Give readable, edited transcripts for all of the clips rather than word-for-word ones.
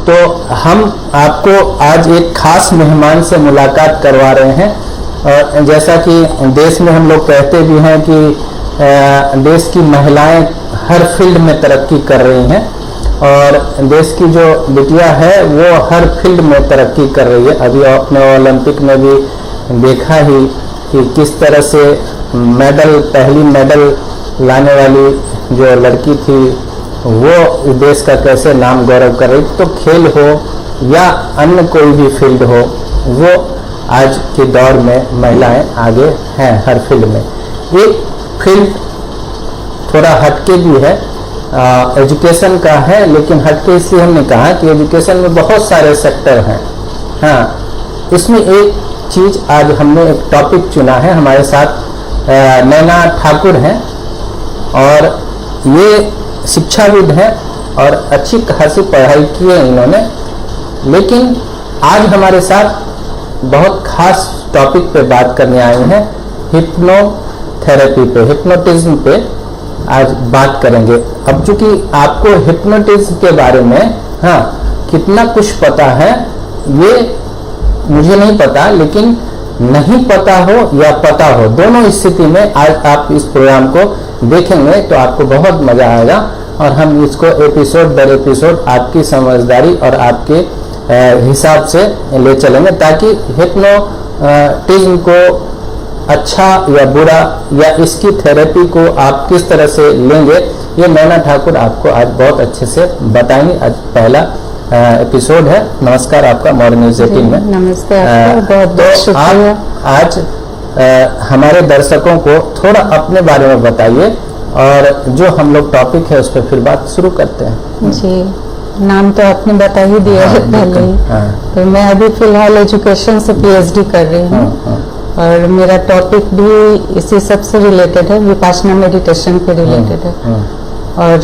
तो हम आपको आज एक खास मेहमान से मुलाकात करवा रहे हैं। और जैसा कि देश में हम लोग कहते भी हैं कि देश की महिलाएं हर फील्ड में तरक्की कर रही हैं और देश की जो बिटिया है वो हर फील्ड में तरक्की कर रही है। अभी आपने ओलंपिक में भी देखा ही कि किस तरह से पहली मेडल लाने वाली जो लड़की थी वो इस देश का कैसे नाम गौरव कर रही। तो खेल हो या अन्य कोई भी फील्ड हो, वो आज के दौर में महिलाएं आगे हैं हर फील्ड में। एक फील्ड थोड़ा हटके भी है, एजुकेशन का है, लेकिन हटके इसलिए हमने कहा कि एजुकेशन में बहुत सारे सेक्टर हैं। हाँ, इसमें एक चीज़ आज हमने एक टॉपिक चुना है। हमारे साथ नैना ठाकुर हैं और ये शिक्षाविद हैं और अच्छी खासी पढ़ाई की है इन्होंने, लेकिन आज हमारे साथ बहुत खास टॉपिक पे बात करने आए हैं। हिप्नोथेरेपी पे, हिप्नोटिज्म पे आज बात करेंगे। अब चूंकि आपको हिप्नोटिज्म के बारे में कितना कुछ पता है ये मुझे नहीं पता, लेकिन नहीं पता हो या पता हो, दोनों स्थिति में आज आप इस प्रोग्राम को देखेंगे तो आपको बहुत मजा आएगा और हम इसको एपिसोड दर एपिसोड आपकी समझदारी और आपके हिसाब से ले चलेंगे, ताकि हिप्नोटिज्म को अच्छा या बुरा या इसकी थेरेपी को आप किस तरह से लेंगे, ये नैना ठाकुर आपको आज बहुत अच्छे से बताएंगे। आज पहला एपिसोड है। नमस्कार आपका मॉर्निंग न्यूज 18 में। नमस्ते आपका, बहुत तो आप आज हमारे दर्शकों को थोड़ा अपने बारे में बताइए और जो हम लोग टॉपिक है उस पर फिर बात शुरू करते हैं। जी, नाम तो आपने बता ही दिया है पहले ही। तो मैं अभी फिलहाल एजुकेशन से पीएचडी कर रही हूँ और मेरा टॉपिक भी इसी सब से रिलेटेड है, विपासना मेडिटेशन के रिलेटेड है। और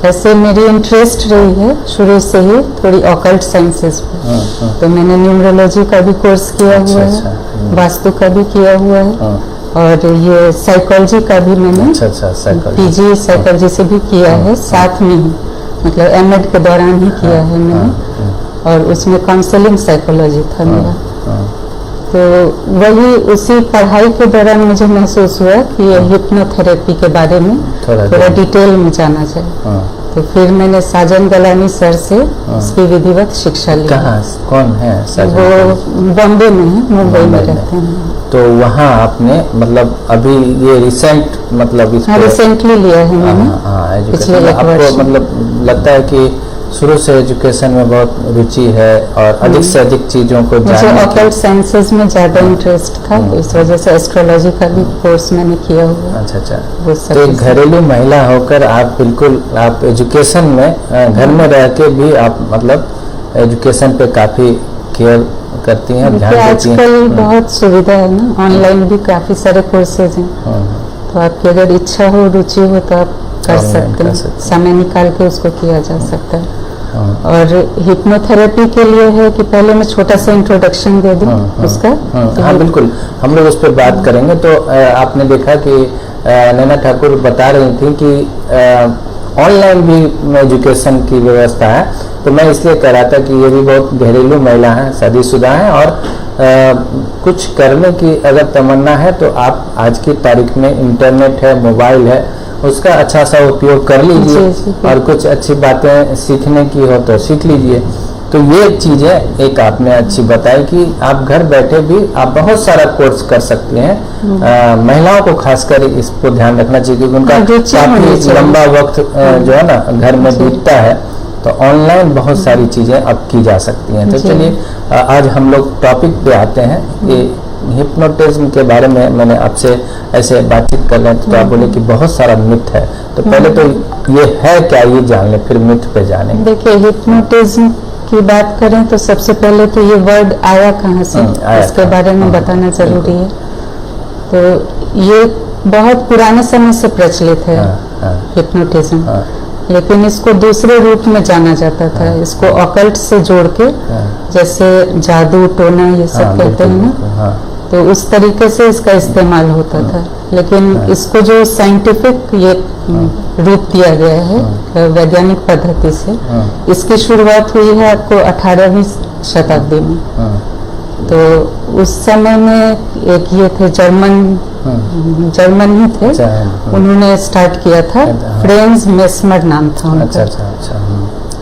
ऐसे मेरी इंटरेस्ट रही है शुरू से ही थोड़ी ऑकल्ट साइंसेस पे। तो मैंने न्यूमरोलॉजी का भी कोर्स किया हुआ है, वास्तु का भी किया हुआ है और ये साइकोलॉजी का भी मैंने पीजी साइकोलॉजी से भी किया है, साथ में ही मतलब एमएड के दौरान ही किया है मैंने। और उसमें काउंसलिंग साइकोलॉजी था मेरा। तो वही उसी पढ़ाई के दौरान मुझे महसूस हुआ कि ये हिप्नोथेरेपी के बारे में थोड़ा डिटेल में जाना जाए। तो फिर मैंने साजन गलानी सर से इसकी विधिवत शिक्षा ली। कहाँ, कौन है साजन? वो बॉम्बे में है, मुंबई में रहते हैं। तो वहाँ आपने मतलब अभी ये रिसेंट मतलब रिसेंटली लिया है मैंने पिछले एक वर्ष। मतलब लगता है कि शुरू से एजुकेशन में बहुत रुचि है और अधिक से अधिक चीजों को मुझे ऑकल्ट साइंसेस में ज्यादा इंटरेस्ट था, तो इस वजह से एस्ट्रोलॉजी का भी कोर्स मैंने किया हुआ। अच्छा। तो एक घरेलू महिला होकर आप बिल्कुल आप एजुकेशन में घर में रह के भी आप मतलब एजुकेशन पे काफी केयर करती हैं, ध्यान देती हैं। आजकल बहुत सुविधा है ना, ऑनलाइन भी काफी सारे कोर्सेज हैं। तो आपकी अगर इच्छा हो, रुचि हो तो आप कर सकते हैं, समय निकाल के उसको किया जा सकता है। और हिप्नोथेरेपी के लिए है कि पहले मैं छोटा सा इंट्रोडक्शन दे दूं उसका। हाँ बिल्कुल, हम लोग उस पर बात करेंगे। तो आपने देखा कि नैना ठाकुर बता रही थी कि ऑनलाइन भी एजुकेशन की व्यवस्था है। तो मैं इसलिए कह रहा था कि ये भी बहुत घरेलू महिला हैं, शादीशुदा हैं और कुछ करने की अगर तमन्ना है तो आप आज की तारीख में इंटरनेट है, मोबाइल है, उसका अच्छा सा उपयोग कर लीजिए और कुछ अच्छी बातें सीखने की हो तो सीख लीजिए। तो ये चीजें एक आपने अच्छी बताई कि आप घर बैठे भी आप बहुत सारा कोर्स कर सकते हैं। महिलाओं को खासकर इसको ध्यान रखना चाहिए क्योंकि उनका काफी लंबा वक्त जो है ना घर में बीतता है। तो ऑनलाइन बहुत सारी चीजें अब की जा सकती हैं। तो चलिए आज हम लोग टॉपिक पे आते हैं। ये हिप्नोटिज्म के बारे में मैंने आपसे ऐसे बातचीत कर लें तो आप बोले कि बहुत सारा मिथ है। तो पहले तो ये है क्या ये जान लें, फिर मिथ पे जाने। देखिए, हिप्नोटिज्म की बात करें तो सबसे पहले तो ये वर्ड आया कहाँ से, इसके बारे में बताना जरूरी है। तो ये बहुत पुराने समय से प्रचलित है हिप्नोटिज्म, लेकिन इसको दूसरे रूप में जाना जाता था। इसको ऑकल्ट से जोड़ के, जैसे जादू टोना ये सब कहते हैं ना, तो उस तरीके से इसका इस्तेमाल होता था। लेकिन इसको जो साइंटिफिक ये रूप दिया गया है वैज्ञानिक पद्धति से। इसकी शुरुआत हुई है आपको 18वीं शताब्दी में। तो उस समय में एक ये थे जर्मन ही थे, उन्होंने स्टार्ट किया था। फ्रेंज मेस्मर नाम था उनका।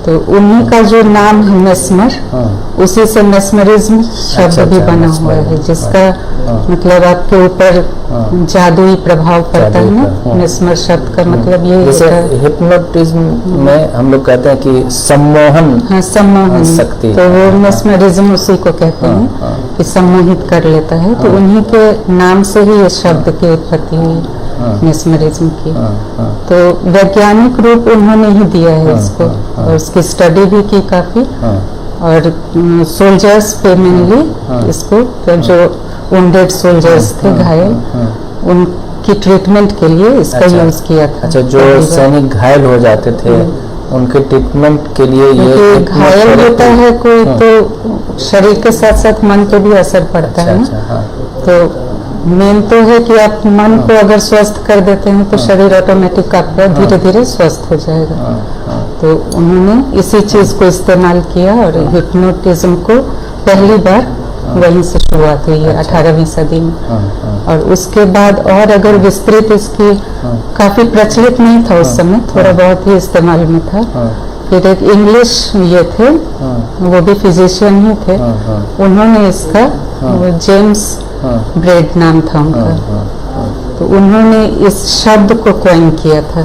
तो उन्हीं का जो नाम है मेस्मर, उसी से मेस्मरिज्म शब्द भी बना हुआ है, जिसका मतलब आपके ऊपर जादुई प्रभाव पड़ता है ना। मेस्मर शब्द का मतलब ये है। हिप्नोटिज्म में हम लोग कहते हैं कि सम्मोहन, हाँ, सम्मोहन शक्ति, तो वो मेस्मरिज्म उसी को कहते हैं कि सम्मोहित कर लेता है। तो उन्हीं के नाम से ही ये शब्द की उत्पत्ति हुई मेस्मरिज्म की। तो वैज्ञानिक रूप उन्होंने ही दिया है इसको, और उसकी स्टडी भी की काफी। और सोल्जर्स पे मेनली इसको, जो वुंडेड सोल्जर्स थे, घायल, उनकी ट्रीटमेंट के लिए इसका यूज किया था। अच्छा, जो सैनिक घायल हो जाते थे उनके ट्रीटमेंट के लिए ये घायल होता है कोई, तो शरीर के साथ साथ मन पे भी असर पड़ता है ना। तो मेन तो है कि आप मन को अगर स्वस्थ कर देते हैं तो शरीर ऑटोमेटिक आपका धीरे धीरे स्वस्थ हो जाएगा। तो उन्होंने इसी चीज को इस्तेमाल किया, और हिप्नोटिज्म को पहली बार वहीं से शुरुआत हुई है 18वीं सदी में। और उसके बाद और अगर विस्तृत इसकी काफी प्रचलित नहीं था उस समय, थोड़ा बहुत ही इस्तेमाल में था। फिर एक इंग्लिश ये थे, वो भी फिजिशियन ही थे, उन्होंने इसका, जेम्स ब्रेड नाम था उनका, तो उन्होंने इस शब्द को कॉइन किया था।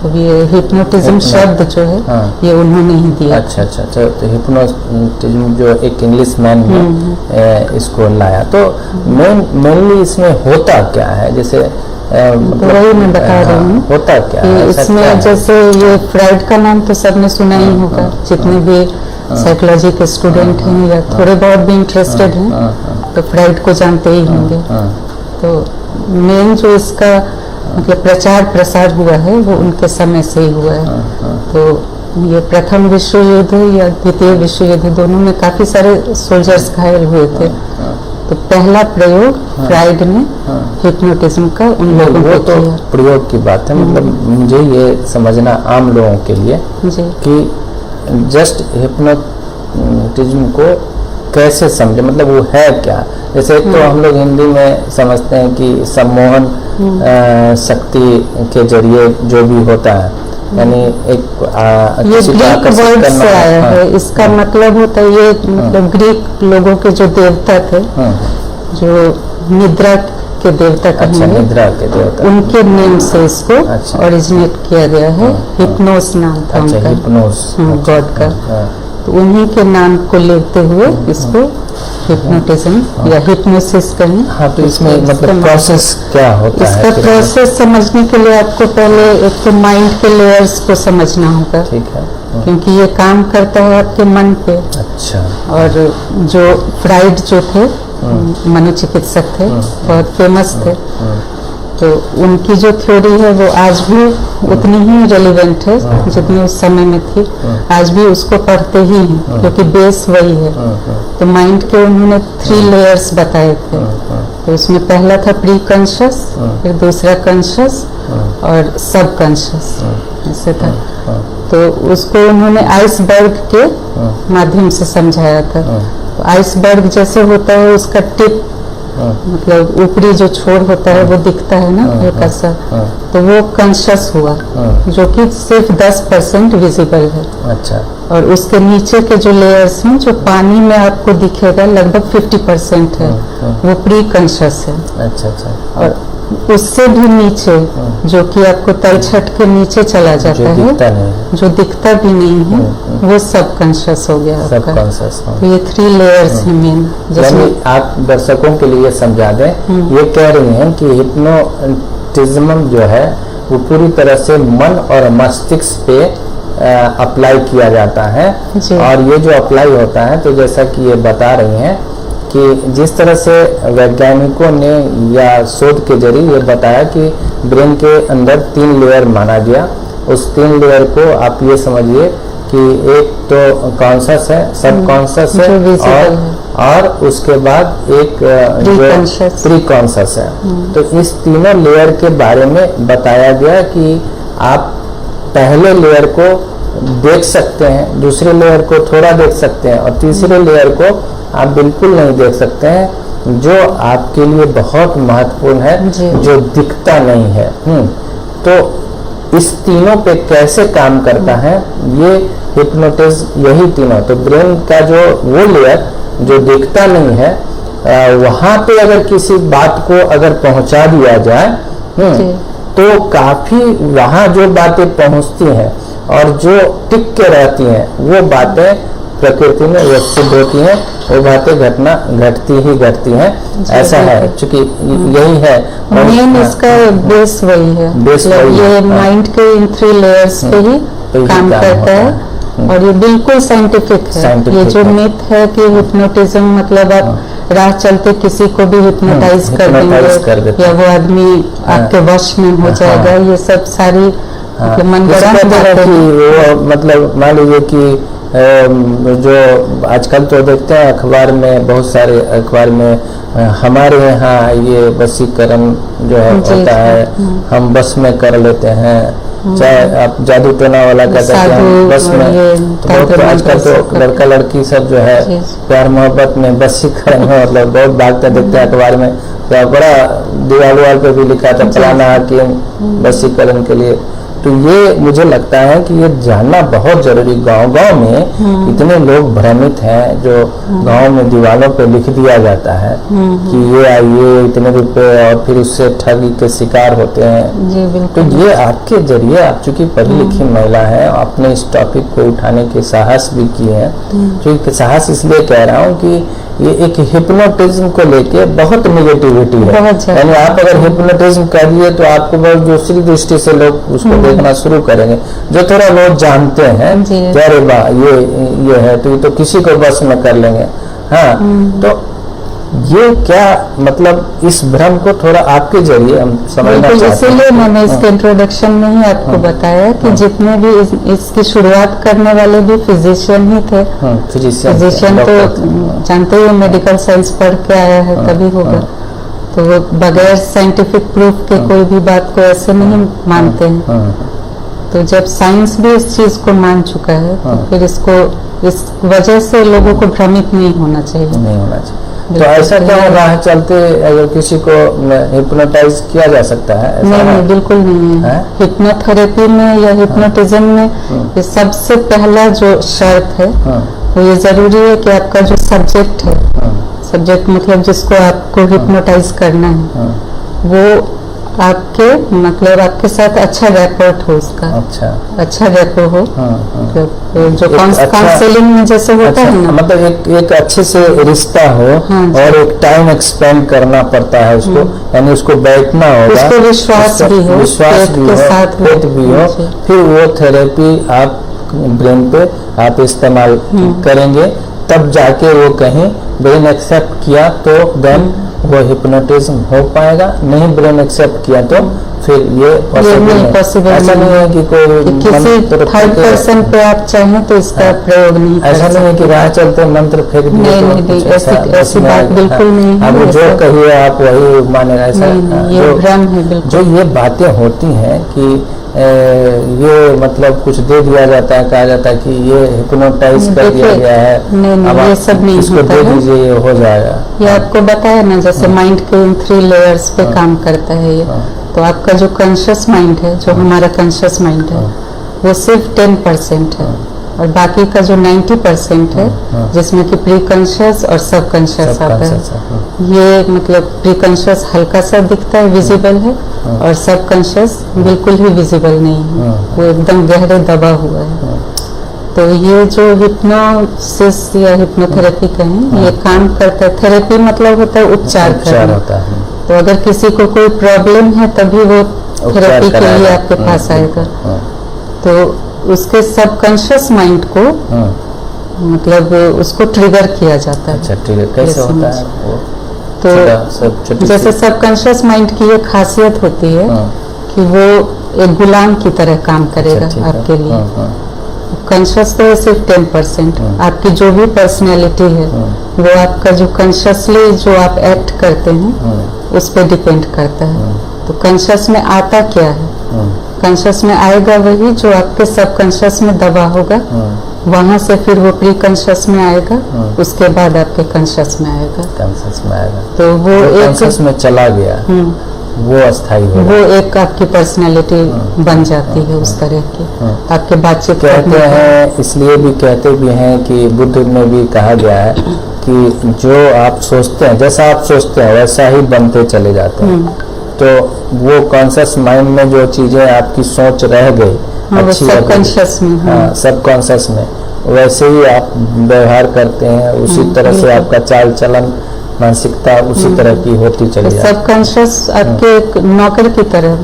तो ये हिप्नोटिज्म शब्द जो है ये उन्होंने ही दिया। अच्छा, तो हिप्नोटिज्म जो एक इंग्लिश मैन ने इसको लाया। तो मेनली इसमें होता क्या है? जैसे तो वही मैं बता रही हूँ, होता क्या है इसमें? जैसे ये फ्राइड का नाम तो सबने सुना ही होगा, जितने भी साइकोलॉजी के स्टूडेंट हैं या थोड़े बहुत भी इंटरेस्टेड हैं, तो फ्राइड को जानते ही होंगे। तो मेन जो इसका मतलब प्रचार प्रसार हुआ है वो उनके समय से ही हुआ है। तो ये प्रथम विश्व युद्ध या द्वितीय विश्व युद्ध, दोनों में काफी सारे सोल्जर्स घायल हुए थे। तो पहला प्रयोग फ्राइड ने हिप्नोटिज्म का उन लोगों को तो किया। प्रयोग की बात है, मतलब मुझे ये समझना आम लोगों के लिए कि जस्ट हिप्नोटिज्म को कैसे समझे, मतलब वो है क्या? जैसे एक तो हम लोग हिंदी में समझते हैं कि सम्मोहन शक्ति के जरिए जो भी होता है, यानी एक ये ग्रीक वर्ड से आया है। इसका मतलब होता है, ये मतलब ग्रीक लोगों के जो देवता थे, जो निद्रा के देवता कहेंगे, निद्रा के देवता, उनके नेम से इसको ओरिजिनेट किया गया है। हिप्नोस नाम था उनका, हिप्नोस गॉड का। तो उन्हीं के नाम को लेते हुए इसको हिप्नोटिज्म या हिप्नोसिस कहें। हाँ, तो इसमें मतलब प्रोसेस क्या होता है? इसका प्रोसेस समझने के लिए आपको पहले एक तो माइंड के लेयर्स को समझना होगा। ठीक है, क्योंकि ये काम करता है आपके मन पे। अच्छा। और जो फ्राइड जो थे, मनोचिकित्सक थे, बहुत फेमस थे, तो उनकी जो थ्योरी है वो आज भी उतनी ही रेलिवेंट है जितनी उस समय में थी। आज भी उसको पढ़ते ही हैं, क्योंकि बेस वही है। तो माइंड के उन्होंने 3 लेयर्स बताए थे। तो उसमें पहला था प्री कॉन्शियस, फिर दूसरा कॉन्शियस और सब कॉन्शियस, ऐसे था। तो उसको उन्होंने आइसबर्ग के माध्यम से समझाया था। तो आइसबर्ग जैसे होता है, उसका टिप मतलब ऊपरी जो छोर होता है वो दिखता है ना हल्का सा, तो वो कॉन्शियस हुआ, जो कि सिर्फ 10% विजिबल है। अच्छा। और उसके नीचे के जो लेयर्स हैं, जो पानी में आपको दिखेगा, लगभग 50% है, वो प्री कॉन्शियस है। अच्छा। और उससे भी नीचे, जो कि आपको तलछट के नीचे चला जाता है, जो दिखता भी नहीं है, वो सब कॉन्शियस हो गया आपका। तो ये 3 लेयर्स हैं मेन। यानी आप दर्शकों के लिए समझा दें, ये कह रही हैं कि हिप्नोटिज्म जो है वो पूरी तरह से मन और मस्तिष्क पे अप्लाई किया जाता है। और ये जो अप्लाई होता है, तो जैसा कि ये बता रही हैं कि जिस तरह से वैज्ञानिकों ने या शोध के जरिए ये बताया कि ब्रेन के अंदर 3 लेयर माना गया। उस 3 लेयर को आप ये समझिए कि एक तो कॉन्शियस है, सब कॉन्शियस है, और उसके बाद एक प्री कॉन्शियस है। तो इस तीनों लेयर के बारे में बताया गया कि आप पहले लेयर को देख सकते हैं, दूसरे लेयर को थोड़ा देख सकते हैं, और तीसरे लेयर को आप बिल्कुल नहीं देख सकते हैं, जो आपके लिए बहुत महत्वपूर्ण है, जो दिखता नहीं है। तो इस तीनों पे कैसे काम करता है ये हिप्नोटिज्म, यही तीनों। तो ब्रेन का जो वो लेयर जो दिखता नहीं है, वहां पे अगर किसी बात को अगर पहुंचा दिया जाए, तो काफी वहां जो बातें पहुंचती हैं और जो टिक के रहती हैं, वो बातें प्रकृति में विकसित होती हैं, वो बातें घटती हैं। ऐसा है, चूंकि यही है मेन इसका बेस वही है, मतलब ये माइंड के इन 3 लेयर्स पे ही काम करता है। और ये बिल्कुल साइंटिफिक है। ये जो मिथ है कि हिप्नोटिज्म मतलब आप राह चलते किसी को भी हिप्नोटाइज कर देंगे या वो आदमी आपके वश में हो जाएगा, ये सब सारी मनगढ़ंत बातें हैं। मतलब मान लीजिए कि जो आजकल तो देखते हैं अखबार में, बहुत सारे अखबार में हमारे यहाँ ये वशीकरण जो है होता है, हम बस में कर लेते हैं, चाहे आप जादू टोना वाला कहते हैं बस में। तो बहुत आजकल तो लड़का लड़की सब जो है प्यार मोहब्बत में वशीकरण में मतलब बहुत भागते देखते हैं अखबार में, बड़ा दीवार पे भी लिखा था फलाना हाकिम वशीकरण के लिए। तो ये मुझे लगता है कि ये जानना बहुत जरूरी। गांव-गांव में इतने लोग भ्रमित हैं, जो गांव में दीवारों पे लिख दिया जाता है कि ये आइए इतने रुपए, और फिर उससे ठगी के शिकार होते हैं। जी बिल्कुल। तो ये आपके जरिए, आप चूंकि पढ़ी लिखी महिला है, आपने इस टॉपिक को उठाने के साहस भी किए हैं। क्योंकि साहस इसलिए कह रहा हूँ कि ये एक हिप्नोटिज्म को लेके बहुत निगेटिविटी है, यानी आप अगर हिप्नोटिज्म करिए तो आपको बहुत दूसरी दृष्टि से लोग उसको देखना शुरू करेंगे, जो थोड़ा बहुत जानते हैं कि अरे वाह ये है, तो ये तो किसी को बस में कर लेंगे। हाँ, तो ये क्या मतलब इस भ्रम को थोड़ा आपके जरिए हम समझना चाहते हैं। इसीलिए मैंने इसके इंट्रोडक्शन में ही आपको बताया कि जितने भी इसकी शुरुआत करने वाले भी फिजिशियन ही थे। फिजिशियन तो जानते ही मेडिकल साइंस पढ़ के आया है, तभी होगा। तो वो बगैर साइंटिफिक प्रूफ के कोई भी बात को ऐसे नहीं मानते हैं। तो जब साइंस भी इस चीज को मान चुका है, तो फिर इसको इस वजह से लोगों को भ्रमित नहीं होना चाहिए। तो ऐसा क्या राह चलते अगर किसी को हिप्नोटाइज किया जा सकता है? नहीं, बिल्कुल नहीं है। हिप्नोथेरेपी में या हिप्नोटिज्म में ये सबसे पहला जो शर्त है वो ये जरूरी है कि आपका जो सब्जेक्ट है, सब्जेक्ट मतलब जिसको आपको हिप्नोटाइज करना है, वो आपके मतलब आपके साथ अच्छा रैपोर्ट हो, उसका अच्छा रैपो हो। जो काउंसलिंग में जैसे होता है ना, मतलब एक अच्छे से रिश्ता हो। और एक टाइम एक्सपेंड करना पड़ता है उसको, यानी उसको बैठना होगा, उसको विश्वास भी हो, विश्वास भी हो, फिर वो थेरेपी आप ब्रेन पे आप इस्तेमाल करेंगे, तब जाके वो कहीं ब्रेन एक्सेप्ट किया तो देन वो हिप्नोटिज्म हो पाएगा। नहीं ब्रेन एक्सेप्ट किया तो फिर ये पॉसिबल ऐसा नहीं है कि कोई किसी थर्ड पर्सन पे आप चाहें तो इसका प्रयोग नहीं, ऐसा नहीं है कि राह चलते मंत्र फेंक दिए। नहीं, ऐसी बात बिल्कुल नहीं है। आप जो कहिए आप वही माने, ऐसा ये भ्रम है बिल्कुल। जो ये बातें होती हैं कि ये मतलब कुछ दे दिया जाता है, कहा जाता है कि ये हिप्नोटाइज कर दिया गया है, नहीं, ये सब नहीं इसको दे दीजिए ये हो जाएगा। ये आपको बताया ना, जैसे माइंड के इन 3 लेयर्स पे काम करता है ये। तो आपका जो कॉन्शियस माइंड है, जो हमारा कॉन्शियस माइंड है, वो सिर्फ 10% है, और बाकी का जो 90% है, जिसमें कि प्री कॉन्शियस और सब कॉन्शियस आता है। ये मतलब प्री कॉन्शियस हल्का सा दिखता है, विजिबल है, और सब कॉन्शियस बिल्कुल ही विजिबल नहीं है, वो एकदम गहरे दबा हुआ है। तो ये जो हिप्नोसिस या हिप्नोथेरेपी कहें, ये काम करता है। थेरेपी मतलब होता है उपचार करना। तो अगर किसी को कोई प्रॉब्लम है तभी वो थेरेपी के लिए आपके पास आएगा। तो उसके सबकॉन्शियस माइंड को मतलब उसको ट्रिगर किया जाता है। अच्छा, ट्रिगर कैसे होता है वो? तो जैसे सबकॉन्शियस माइंड की ये खासियत होती है कि वो एक गुलाम की तरह काम करेगा आपके लिए। कॉन्शियस तो सिर्फ 10%। आपकी जो भी पर्सनैलिटी है वो आपका जो कॉन्शियसली जो आप एक्ट करते हैं उस पर डिपेंड करता है। तो कॉन्शियस में आता क्या है? कॉन्शियस में आएगा वही जो आपके सबकॉन्शियस में दबा होगा, वहां से फिर वो प्री कॉन्शियस में आएगा, उसके बाद आपके कॉन्शियस में आएगा। कॉन्शियस में आएगा तो वो एक कॉन्शियस में चला गया, वो अस्थाई है, वो एक आपकी पर्सनालिटी बन जाती है उस तरह की। आपके बातचीत कहते हैं, इसलिए भी कहते भी हैं कि बुद्ध में भी कहा गया है कि जो आप सोचते हैं, जैसा आप सोचते हैं वैसा ही बनते चले जाते हैं। तो वो कॉन्शियस माइंड में जो चीजें आपकी सोच रह गई, अच्छी सबकॉन्शियस में, सबकॉन्शियस में, वैसे ही आप व्यवहार करते हैं, उसी तरह से आपका चाल चलन, मानसिकता उसी तरह की होती चली जाती है। सबकॉन्शियस आपके एक नौकर की तरह,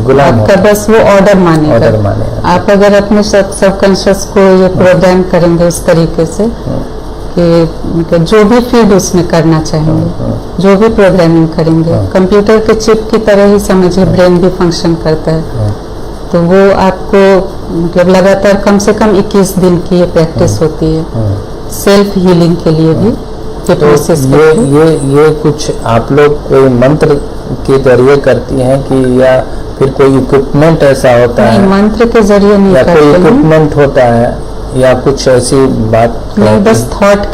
गुलाम आपका बस वो ऑर्डर मानेगा। आप अगर अपने सबकॉन्शियस को ये प्रोग्राम करेंगे इस तरीके से कि जो भी फीड उसमें करना चाहेंगे, जो भी प्रोग्रामिंग करेंगे, कंप्यूटर के चिप की तरह ही समझिए ब्रेन भी फंक्शन करता है। तो वो आपको मतलब लगातार कम से कम 21 दिन की ये प्रैक्टिस होती है सेल्फ हीलिंग के लिए भी। तो ये कुछ आप लोग कोई मंत्र के जरिए करती हैं कि या फिर कोई इक्विपमेंट ऐसा होता है? मंत्र के जरिए नहीं, या कोई इक्विपमेंट होता है या कुछ ऐसी बात नहीं, बस थॉट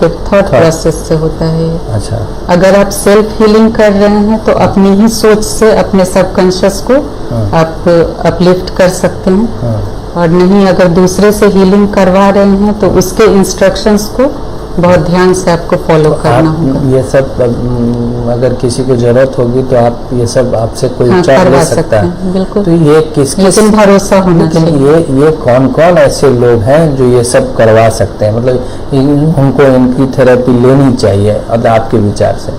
प्रोसेस से होता है। अच्छा, अगर आप सेल्फ हीलिंग कर रहे हैं तो अपनी ही सोच से अपने सबकॉन्शियस को आप अपलिफ्ट कर सकते हैं, और नहीं अगर दूसरे से हीलिंग करवा रहे हैं तो उसके इंस्ट्रक्शंस को बहुत ध्यान से आपको फॉलो करना होगा। ये सब अगर किसी को जरूरत होगी तो आप ये सब आपसे कोई उपचार ले सकता है? बिल्कुल। तो ये लेकिन भरोसा होना चाहिए। ये कौन कौन ऐसे लोग हैं जो ये सब करवा सकते हैं? मतलब उनको इनकी थेरेपी लेनी चाहिए और आपके विचार से?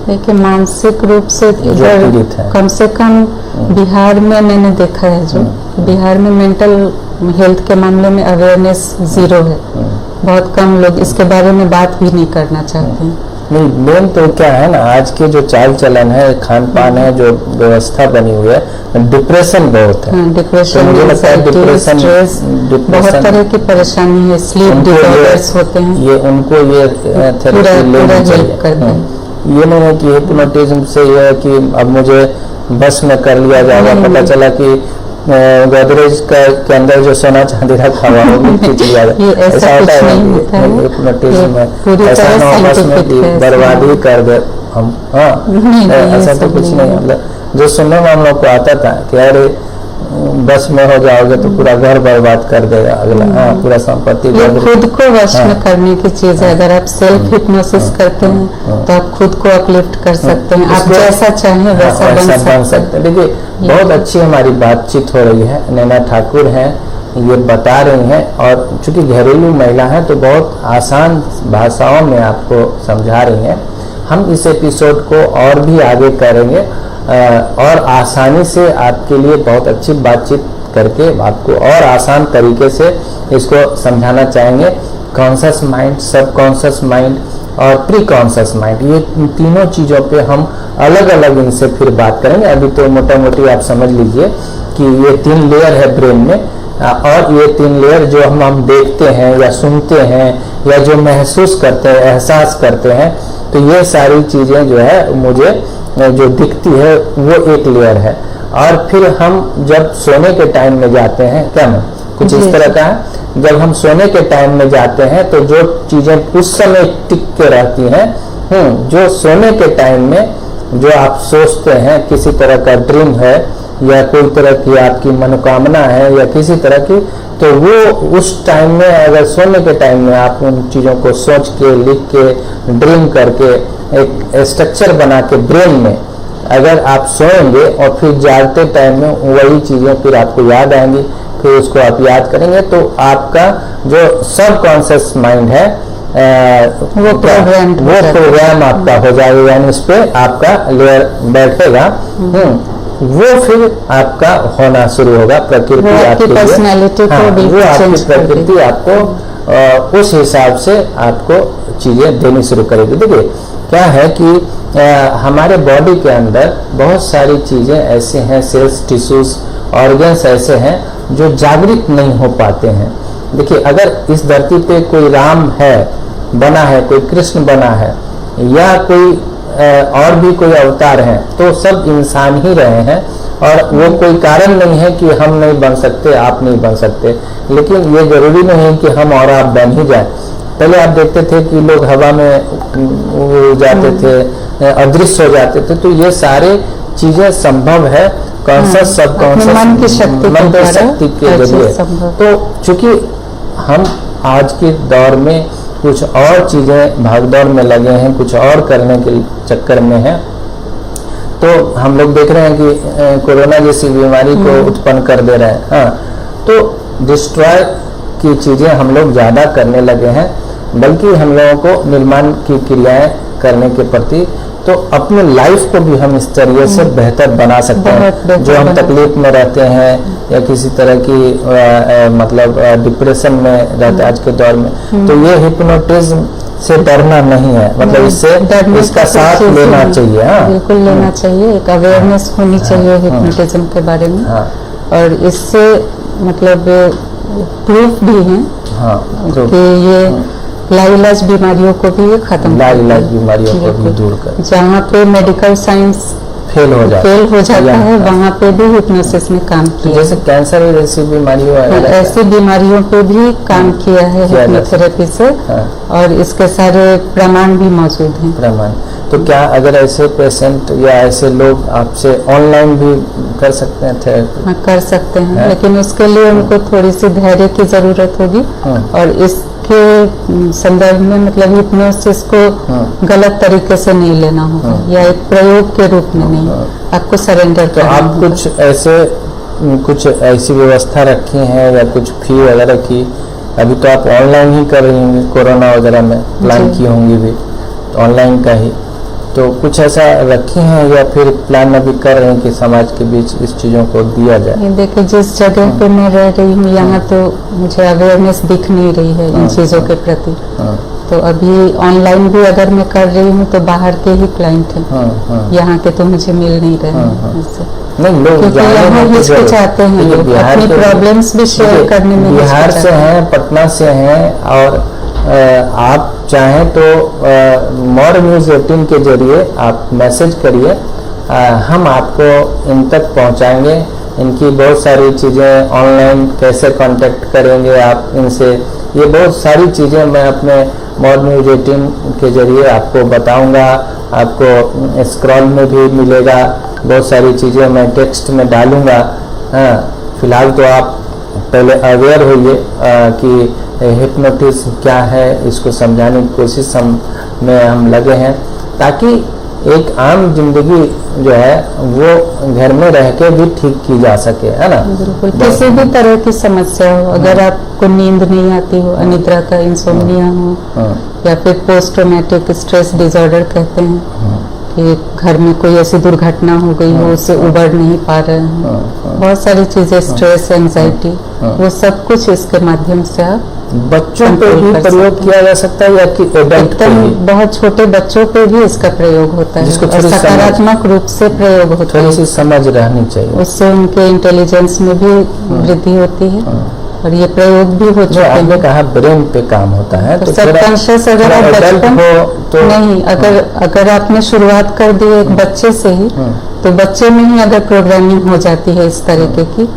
देखिए, मानसिक रूप से इधर कम से कम बिहार में मैंने देखा है, जो बिहार में मेंटल हेल्थ के मामले में अवेयरनेस जीरो है। बहुत कम लोग इसके बारे में बात भी नहीं करना चाहते हैं। नहीं, मेन तो क्या है ना, आज के जो चाल चलन है, खान पान है, जो व्यवस्था बनी हुई है, डिप्रेशन बहुत है। डिप्रेशन, स्ट्रेस, बहुत तरह की परेशानी है, स्लीप डिसऑर्डर्स होते हैं। ये उनको ये थेरेपी लेनी चाहिए। ये नहीं है कि हिप्नोटिज्म से ये है कि अब मुझे बस में कर लिया जाएगा, पता चला कि गोदरेज के अंदर जो सोना चांदी रखा हुआ वो भी खींच लिया जाएगा। ऐसा होता है हिप्नोटिज्म में, ऐसा बस में कि बर्बादी कर दे हम। ऐसा तो कुछ नहीं। मतलब जो सुनने में हम लोग को आता था कि अरे बस में हो जाओगे तो पूरा घर बर्बाद कर देगा अगला, पूरा संपत्ति। खुद को वश में करने की चीज है। अगर आप सेल्फ हिप्नोसिस करते हैं तो आप खुद को अपलिफ्ट कर सकते हैं, आप जैसा चाहें वैसा बन सकते हैं। देखिए, बहुत अच्छी हमारी बातचीत हो रही है। नैना ठाकुर हैं, ये बता रही हैं, और चूंकि घरेलू महिला हैं तो बहुत आसान भाषाओं में आपको समझा रही हैं। हम इस एपिसोड को और भी आगे करेंगे और आसानी से आपके लिए बहुत अच्छी बातचीत करके आपको और आसान तरीके से इसको समझाना चाहेंगे। कॉन्शियस माइंड, सब कॉन्शियस माइंड और प्री कॉन्शियस माइंड, ये तीनों चीज़ों पे हम अलग अलग इनसे फिर बात करेंगे। अभी तो मोटा मोटी आप समझ लीजिए कि ये 3 लेयर है ब्रेन में, और ये 3 लेयर जो हम देखते हैं या सुनते हैं या जो महसूस करते हैं, एहसास करते हैं, तो ये सारी चीज़ें जो है मुझे जो दिखती है वो एक लेयर है। और फिर हम जब सोने के टाइम में जाते हैं, क्या ना कुछ इस तरह का है, जब हम सोने के टाइम में जाते हैं तो जो चीजें उस समय टिक के रहती हैं, जो सोने के टाइम में जो आप सोचते हैं, किसी तरह का ड्रीम है या कोई तरह की आपकी मनोकामना है या किसी तरह की, तो वो उस टाइम में, अगर सोने के टाइम में आप उन चीज़ों को सोच के, लिख के, ड्रीम करके एक स्ट्रक्चर बना के ब्रेन में अगर आप सोएंगे और फिर जागते टाइम में वही चीज़ें फिर आपको याद आएंगी, फिर उसको आप याद करेंगे, तो आपका जो सब कॉन्शियस माइंड है वो प्रोग्राम आपका हो जाएगा, यानी उस पर आपका लेयर बैठेगा। वो फिर आपका होना शुरू होगा। प्रकृति आपकी पर्सनैलिटी को, वो आपकी प्रकृति आपको उस हिसाब से आपको चीजें देनी शुरू करेगी। देखिए, क्या है कि हमारे बॉडी के अंदर बहुत सारी चीजें ऐसे हैं, सेल्स, टिश्यूज, ऑर्गन्स ऐसे हैं जो जागृत नहीं हो पाते हैं। देखिए, अगर इस धरती पे कोई राम है बना है, कोई कृष्ण बना है, या कोई और भी कोई अवतार हैं तो सब इंसान ही रहे हैं, और वो कोई कारण नहीं है कि हम नहीं बन सकते, आप नहीं बन सकते। लेकिन ये जरूरी नहीं है कि हम और आप बन ही जाए। पहले आप देखते थे कि लोग हवा में उड़ जाते थे, अदृश्य हो जाते थे, तो ये सारे चीजें संभव है कॉन्शस सबकॉन्शस मन की शक्ति के जरिए। तो चूंकि हम आज के दौर में कुछ और चीजें भागदौड़ में लगे हैं, कुछ और करने के चक्कर में हैं, तो हम लोग देख रहे हैं कि कोरोना जैसी बीमारी को उत्पन्न कर दे रहे हैं। हाँ, तो डिस्ट्रॉय की चीजें हम लोग ज्यादा करने लगे हैं, बल्कि हम लोगों को निर्माण की क्रियाएं करने के प्रति, तो अपने लाइफ को भी हम इस तरीके से बेहतर बना सकते हैं। जो हम तकलीफ में रहते हैं या किसी तरह की मतलब डिप्रेशन में रहते हैं आज के दौर में, तो ये हिप्नोटिज्म से डरना नहीं है, मतलब इससे इसका साथ लेना चाहिए। हाँ, बिल्कुल लेना चाहिए। एक अवेयरनेस होनी चाहिए हिप्नोटिज्म के बारे में। और इससे मतलब प्रूफ भी है कि ये लाइलाज बीमारियों को भी खत्म, लाइलाज बीमारियों को भी दूर कर, जहाँ पे मेडिकल साइंस फेल हो जाता है वहाँ पे भी हिप्नोसिस ने काम किया। जैसे कैंसर जैसी बीमारियों, ऐसी बीमारियों पे भी काम किया है हिप्नोथेरेपी से। और इसके सारे प्रमाण भी मौजूद हैं। प्रमाण, तो क्या अगर ऐसे पेशेंट या ऐसे लोग आपसे ऑनलाइन भी कर सकते हैं थेरेपी? हाँ, कर सकते हैं, लेकिन उसके लिए उनको थोड़ी सी धैर्य की जरूरत होगी। और इसके संदर्भ में मतलब हिप्नोसिस को गलत तरीके से नहीं लेना होगा, या एक प्रयोग के रूप में नहीं, आपको सरेंडर तो आप कुछ ऐसी व्यवस्था रखी है या कुछ फी वगैरह की? अभी तो आप ऑनलाइन ही कर रही होंगी, कोरोना वगैरह में प्लान की होंगी भी तो ऑनलाइन का ही, तो कुछ ऐसा रखी हैं या फिर प्लान अभी कर रहे हैं कि समाज के बीच इस चीज़ों को दिया जाए? देखिए, जिस जगह पे मैं रह रही हूँ यहाँ तो मुझे अवेयरनेस दिख नहीं रही है इन चीज़ों के प्रति। तो अभी ऑनलाइन भी अगर मैं कर रही हूँ तो बाहर के ही क्लाइंट हैं, यहाँ के तो मुझे मिल नहीं रहे हैं। नहीं, लोग यहाँ हिचकिचाते हैं, लोग अपनी प्रॉब्लम्स भी शेयर करने में। बिहार से हैं, पटना से हैं, और आप चाहें तो मोर न्यूज़ 18 के जरिए आप मैसेज करिए, हम आपको इन तक पहुंचाएंगे। इनकी बहुत सारी चीज़ें ऑनलाइन कैसे कांटेक्ट करेंगे आप इनसे, ये बहुत सारी चीज़ें मैं अपने मोर न्यूज़ 18 के जरिए आपको बताऊंगा। आपको स्क्रॉल में भी मिलेगा, बहुत सारी चीज़ें मैं टेक्स्ट में डालूंगा। हाँ, फिलहाल तो आप पहले अवेयर होइए कि हिप्नोटिज्म क्या है, इसको समझाने की कोशिश में हम लगे हैं, ताकि एक आम जिंदगी जो है वो घर में रह के भी ठीक की जा सके, है ना? बिल्कुल। किसी भी तरह की समस्या हो, अगर आपको नींद नहीं आती हो, अनिद्रा का इंसोम्निया हो, या फिर पोस्ट ट्रॉमेटिक स्ट्रेस डिसऑर्डर कहते हैं कि घर में कोई ऐसी दुर्घटना हो गई हो, उससे उबर नहीं पा रहे हैं, बहुत सारी चीजें, स्ट्रेस, एंजाइटी, वो सब कुछ इसके माध्यम से आप बच्चों पे भी प्रयोग किया जा सकता है या कि एडल्ट पे भी? बहुत छोटे बच्चों पे भी इसका प्रयोग होता है, और सकारात्मक रूप से प्रयोग होता है। थोड़ी सी समझ रहनी चाहिए, उससे उनके इंटेलिजेंस में भी वृद्धि होती है, और ये प्रयोग भी हो चुके हैं। आपने कहा ब्रेन पे काम होता है, तो सबकॉन्शियस अगर आप बचपन तो नहीं, अगर आपने शुरुआत कर दी एक बच्चे से ही, तो बच्चे में ही अगर प्रोग्रामिंग हो जाती है इस तरीके की,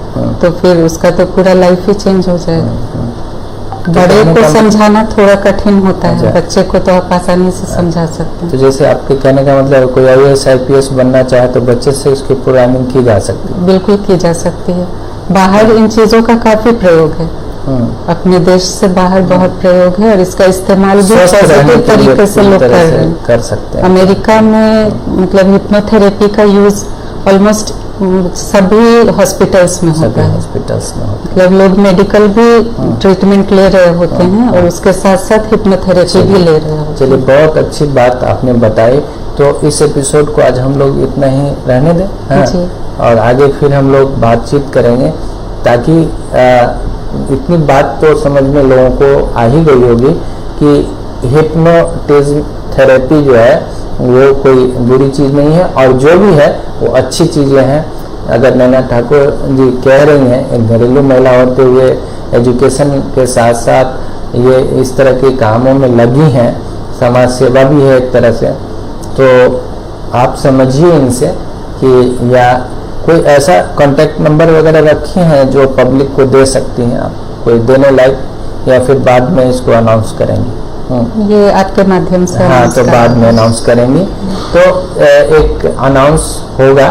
तो फिर उसका तो पूरा लाइफ ही चेंज हो जाएगा। बड़े को समझाना थोड़ा कठिन होता है, बच्चे को तो आप आसानी से समझा सकते हैं। तो जैसे आपके कहने का मतलब कोई IAS IPS बनना चाहे तो बच्चे से उसकी प्रोग्रामिंग की जा सकती है? बिल्कुल की जा सकती है। बाहर इन चीजों का काफी प्रयोग है, अपने देश से बाहर बहुत प्रयोग है, और इसका इस्तेमाल भी पॉजिटिव तरीके से लोग कर सकते हैं। अमेरिका में मतलब हिप्नोथेरेपी का यूज ऑलमोस्ट सभी हॉस्पिटल्स में होता है। मतलब लोग मेडिकल भी ट्रीटमेंट ले रहे होते हैं, और उसके साथ साथ हिप्नोथेरेपी भी ले रहे होते हैं। चलिए, बहुत अच्छी बात आपने बताई। तो इस एपिसोड को आज हम लोग इतना ही रहने दें, हाँ? और आगे फिर हम लोग बातचीत करेंगे, ताकि इतनी बात तो समझ में लोगों को आ ही गई होगी कि हिप्नोटिज्म थेरेपी जो है वो कोई बुरी चीज़ नहीं है, और जो भी है वो अच्छी चीज़ें हैं। अगर नैना ठाकुर जी कह रही हैं, एक घरेलू महिला होते हुए एजुकेशन के साथ साथ ये इस तरह के कामों में लगी हैं, समाज सेवा भी है एक तरह से, तो आप समझिए इनसे कि, या कोई ऐसा कांटेक्ट नंबर वगैरह रखे हैं जो पब्लिक को दे सकती हैं आप, कोई देने लायक, या फिर बाद में इसको अनाउंस करेंगे? ये आपके माध्यम से हाँ, तो बाद में अनाउंस करेंगे। तो एक अनाउंस होगा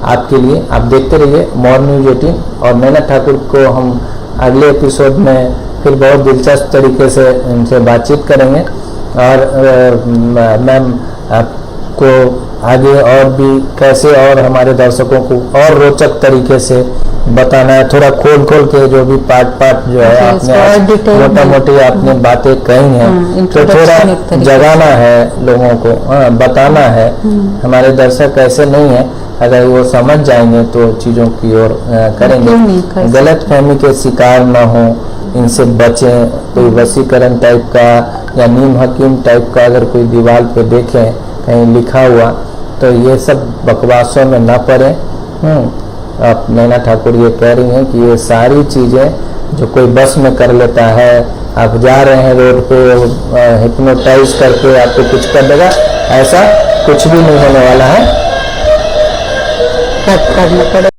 आपके लिए, आप देखते रहिए मॉर्निंग न्यूज 18। और नैना ठाकुर को हम अगले एपिसोड में फिर बहुत दिलचस्प तरीके से इनसे बातचीत करेंगे, और मैम आपको आगे और भी कैसे और हमारे दर्शकों को और रोचक तरीके से बताना है, थोड़ा खोल के जो भी पार्ट जो है आपने मोटा मोटी आपने बातें कही हैं, तो थोड़ा जगाना है लोगों को, बताना है। हमारे दर्शक ऐसे नहीं है, अगर वो समझ जाएंगे तो चीज़ों की ओर करेंगे, गलत फहमी के शिकार ना हो, इनसे बचें। कोई वशीकरण टाइप का या नीम हकीम टाइप का अगर कोई दीवार पे देखें कहीं लिखा हुआ, तो ये सब बकवासों में ना पड़े। आप नैना ठाकुर ये कह रही हैं कि ये सारी चीज़ें जो कोई बस में कर लेता है, आप जा रहे हैं रोड पे, हिप्नोटाइज करके आपको कुछ कर देगा, ऐसा कुछ भी नहीं होने वाला है। करना पड़ेगा।